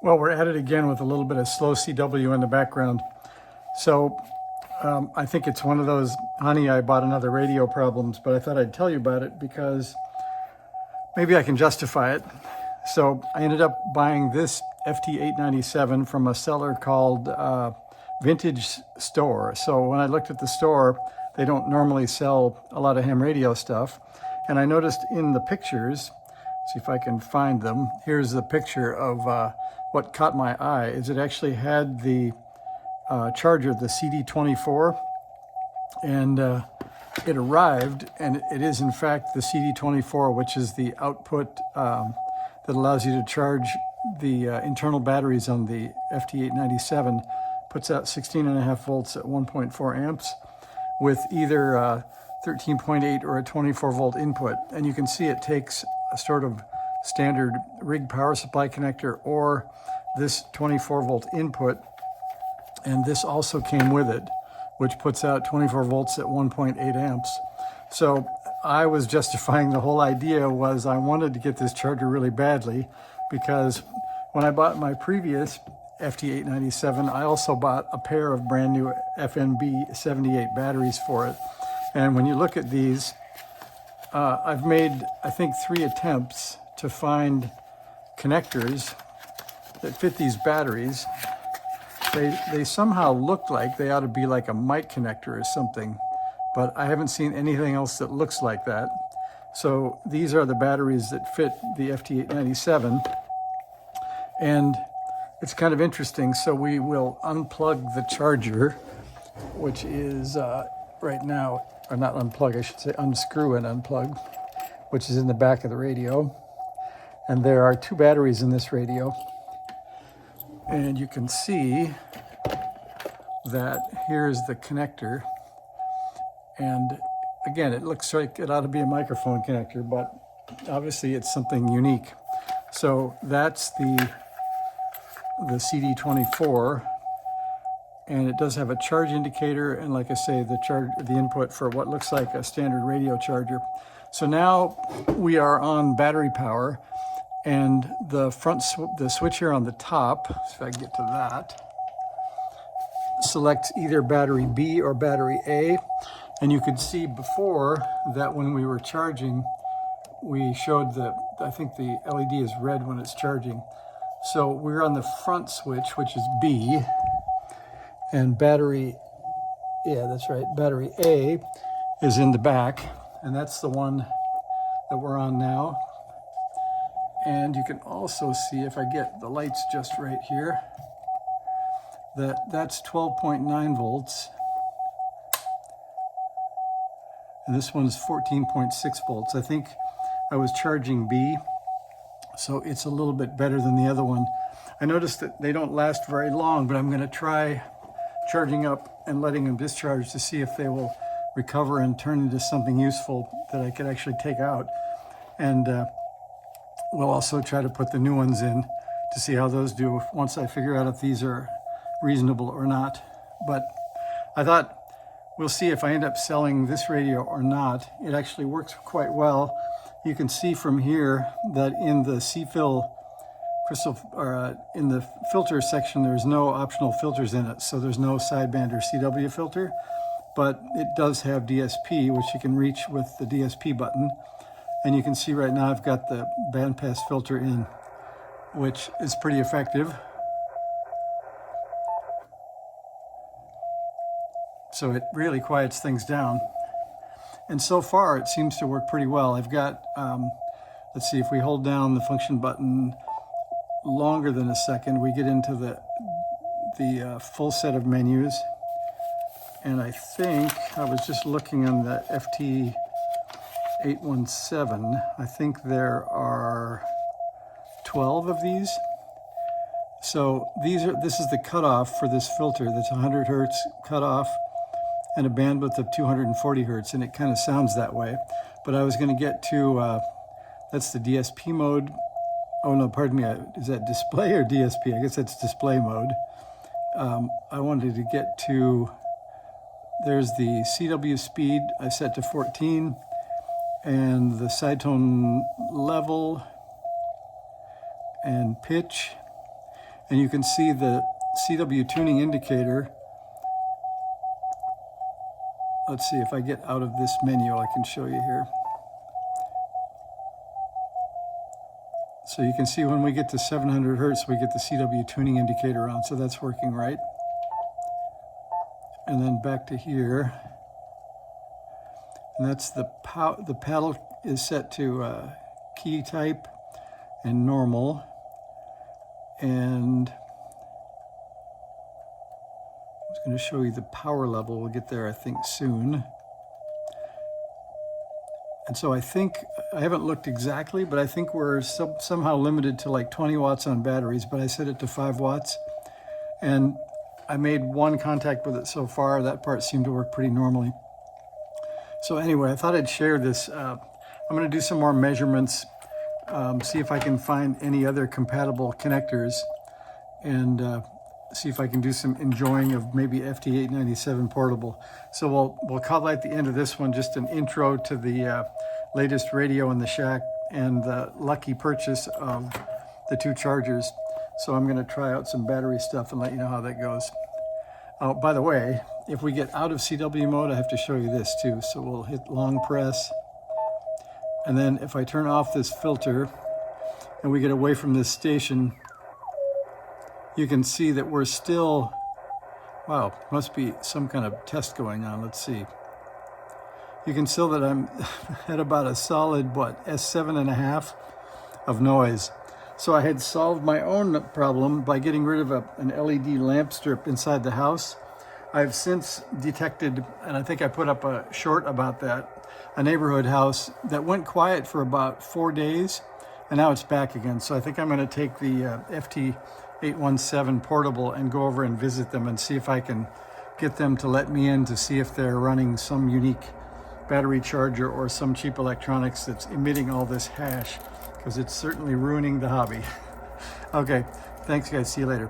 Well, we're at it again with a little bit of slow CW in the background. So I think it's one of those, honey, I bought another radio problems, but I thought I'd tell you about it because maybe I can justify it. So I ended up buying this FT897 from a seller called Vintage Store. So when I looked at the store, they don't normally sell a lot of ham radio stuff. And I noticed in the pictures, see if I can find them. Here's the picture of what caught my eye is it actually had the charger, the CD24, and it arrived, and it is in fact the CD24, which is the output that allows you to charge the internal batteries on the FT897. Puts out 16.5 volts at 1.4 amps with either 13.8 or a 24 volt input. And you can see it takes a sort of standard rig power supply connector or this 24 volt input. And this also came with it, which puts out 24 volts at 1.8 amps. So I was justifying the whole idea was I wanted to get this charger really badly because when I bought my previous FT897, I also bought a pair of brand new FNB 78 batteries for it. And when you look at these, I've made, I think, 3 attempts to find connectors that fit these batteries. They somehow look like they ought to be like a mic connector or something, but I haven't seen anything else that looks like that. So these are the batteries that fit the FT897. And it's kind of interesting. So we will unplug the charger, which is right now, or not unplug, I should say unscrew and unplug, which is in the back of the radio. And there are 2 batteries in this radio. And you can see that here's the connector. And again, it looks like it ought to be a microphone connector, but obviously it's something unique. So that's the CD24, and it does have a charge indicator, and like I say, the input for what looks like a standard radio charger. So now we are on battery power, and the switch here on the top, if I can get to that, selects either battery B or battery A. And you could see before that when we were charging, we showed I think the LED is red when it's charging. So we're on the front switch, which is B, and battery, yeah, that's right, battery A is in the back, and that's the one that we're on now. And you can also see, if I get the lights just right here, that's 12.9 volts. And this one's 14.6 volts. I think I was charging B, so it's a little bit better than the other one. I noticed that they don't last very long, but I'm going to try charging up and letting them discharge to see if they will recover and turn into something useful that I could actually take out. And we'll also try to put the new ones in to see how those do once I figure out if these are reasonable or not. But I thought we'll see if I end up selling this radio or not. It actually works quite well. You can see from here that in the C-fill crystal, or in the filter section, there's no optional filters in it. So there's no sideband or CW filter, but it does have DSP, which you can reach with the DSP button. And you can see right now I've got the bandpass filter in, which is pretty effective. So it really quiets things down. And so far it seems to work pretty well. I've got, let's see, if we hold down the function button longer than a second, we get into the full set of menus. And I think, I was just looking on the FT817, I think there are 12 of these. So this is the cutoff for this filter. That's 100 hertz cutoff and a bandwidth of 240 hertz, and it kind of sounds that way. But I was going to get to, that's the DSP mode. Oh no, pardon me, is that display or DSP? I guess that's display mode. I wanted to get to, there's the CW speed I set to 14, and the side tone level and pitch. and you can see the CW tuning indicator. Let's see if I get out of this menu, I can show you here. So you can see when we get to 700 Hertz, we get the CW tuning indicator on, so that's working right. And then back to here, and that's the paddle is set to key type and normal, and I was going to show you the power level. We'll get there, I think, soon. And so I think, I haven't looked exactly, but I think we're somehow limited to like 20 watts on batteries, but I set it to 5 watts. And I made one contact with it so far. That part seemed to work pretty normally. So anyway, I thought I'd share this. I'm going to do some more measurements, see if I can find any other compatible connectors, and see if I can do some enjoying of maybe FT897 portable. So we'll call that the end of this one, just an intro to the latest radio in the shack and the lucky purchase of the 2 chargers. So I'm going to try out some battery stuff and let you know how that goes. Oh, by the way, if we get out of CW mode, I have to show you this too. So we'll hit long press, and then if I turn off this filter and we get away from this station, you can see that we're still, wow, must be some kind of test going on. Let's see. You can see that I'm at about a solid, what, S7.5 of noise. So I had solved my own problem by getting rid of an LED lamp strip inside the house. I've since detected, and I think I put up a short about that, a neighborhood house that went quiet for about 4 days, and now it's back again. So I think I'm going to take the FT897 portable and go over and visit them and see if I can get them to let me in to see if they're running some unique battery charger or some cheap electronics that's emitting all this hash, because it's certainly ruining the hobby. Okay, thanks guys, see you later.